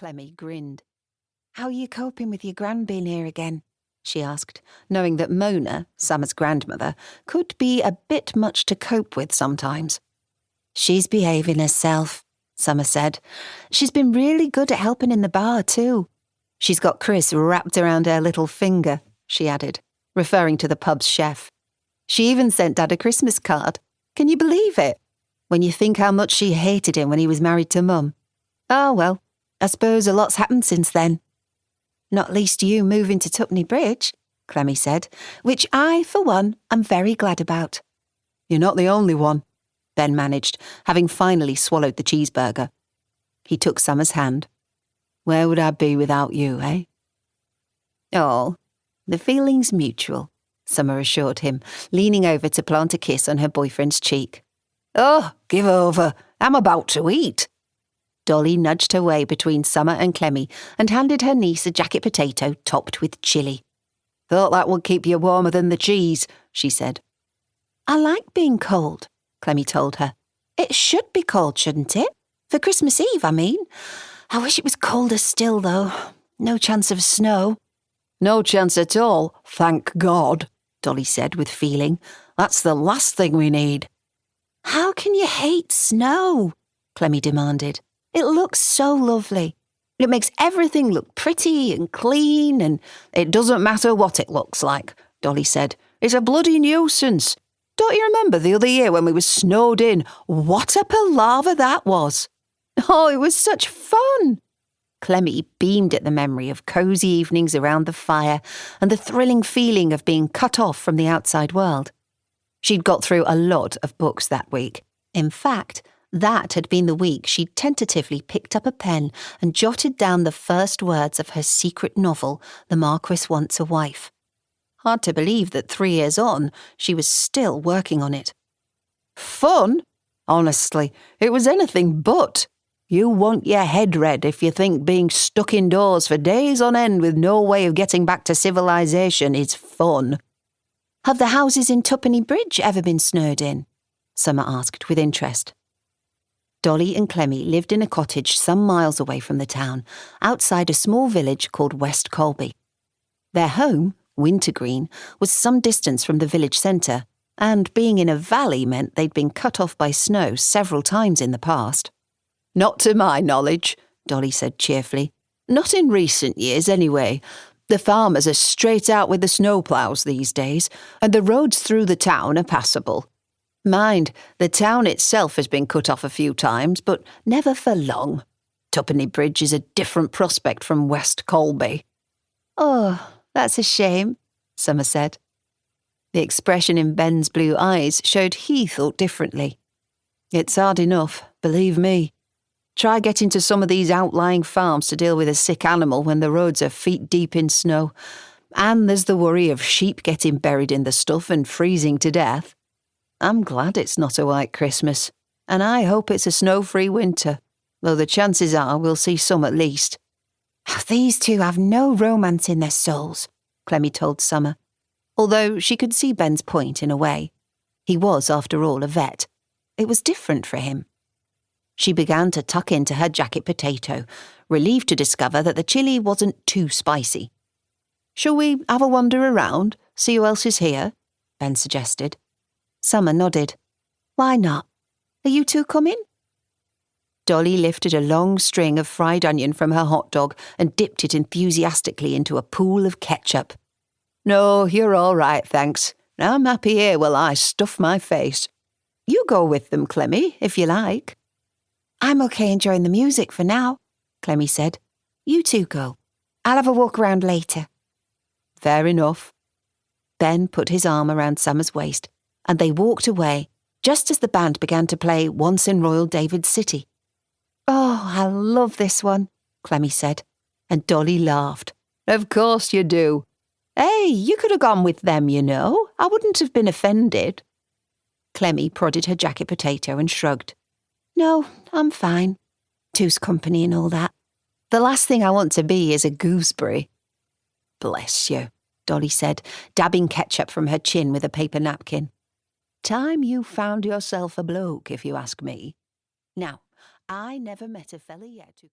Clemmie grinned. "How are you coping with your gran being here again?" she asked, knowing that Mona, Summer's grandmother, could be a bit much to cope with sometimes. "She's behaving herself," Summer said. "She's been really good at helping in the bar, too. She's got Chris wrapped around her little finger," she added, referring to the pub's chef. "She even sent Dad a Christmas card. Can you believe it? When you think how much she hated him when he was married to Mum. Oh, well, I suppose a lot's happened since then." "Not least you moving to Tuppenny Bridge," Clemmie said, "which I, for one, am very glad about." "You're not the only one," Ben managed, having finally swallowed the cheeseburger. He took Summer's hand. "Where would I be without you, eh?" "Oh, the feeling's mutual," Summer assured him, leaning over to plant a kiss on her boyfriend's cheek. "Oh, give over. I'm about to eat." Dolly nudged her way between Summer and Clemmie and handed her niece a jacket potato topped with chilli. "Thought that would keep you warmer than the cheese," she said. "I like being cold," Clemmie told her. "It should be cold, shouldn't it? For Christmas Eve, I mean. I wish it was colder still, though. No chance of snow." "No chance at all, thank God," Dolly said with feeling. "That's the last thing we need." "How can you hate snow?" Clemmie demanded. "It looks so lovely. It makes everything look pretty and clean and—" "It doesn't matter what it looks like," Dolly said. "It's a bloody nuisance. Don't you remember the other year when we were snowed in? What a palaver that was." "Oh, it was such fun." Clemmie beamed at the memory of cosy evenings around the fire and the thrilling feeling of being cut off from the outside world. She'd got through a lot of books that week. In fact, that had been the week she'd tentatively picked up a pen and jotted down the first words of her secret novel, The Marquis Wants a Wife. Hard to believe that 3 years on, she was still working on it. "Fun? Honestly, it was anything but. You want your head read if you think being stuck indoors for days on end with no way of getting back to civilization is fun." "Have the houses in Tuppenny Bridge ever been snowed in?" Summer asked with interest. Dolly and Clemmie lived in a cottage some miles away from the town, outside a small village called West Colby. Their home, Wintergreen, was some distance from the village centre, and being in a valley meant they'd been cut off by snow several times in the past. "Not to my knowledge," Dolly said cheerfully. "Not in recent years, anyway. The farmers are straight out with the snowplows these days, and the roads through the town are passable. Mind, the town itself has been cut off a few times, but never for long. Tuppenny Bridge is a different prospect from West Colby." "Oh, that's a shame," Summer said. The expression in Ben's blue eyes showed he thought differently. "It's hard enough, believe me. Try getting to some of these outlying farms to deal with a sick animal when the roads are feet deep in snow. And there's the worry of sheep getting buried in the stuff and freezing to death. I'm glad it's not a white Christmas, and I hope it's a snow-free winter, though the chances are we'll see some at least." "These two have no romance in their souls," Clemmie told Summer, although she could see Ben's point in a way. He was, after all, a vet. It was different for him. She began to tuck into her jacket potato, relieved to discover that the chili wasn't too spicy. "Shall we have a wander around, see who else is here?" Ben suggested. Summer nodded. "Why not? Are you two coming?" Dolly lifted a long string of fried onion from her hot dog and dipped it enthusiastically into a pool of ketchup. "No, you're all right, thanks. I'm happy here while I stuff my face. You go with them, Clemmie, if you like." "I'm okay enjoying the music for now," Clemmie said. "You two go. I'll have a walk around later." "Fair enough." Ben put his arm around Summer's waist, and they walked away just as the band began to play Once in Royal David's City. "Oh, I love this one," Clemmie said, and Dolly laughed. "Of course you do. Hey, you could have gone with them, you know. I wouldn't have been offended." Clemmie prodded her jacket potato and shrugged. "No, I'm fine. Two's company and all that. The last thing I want to be is a gooseberry." "Bless you," Dolly said, dabbing ketchup from her chin with a paper napkin. "Time you found yourself a bloke, if you ask me. Now, I never met a fella yet who could..."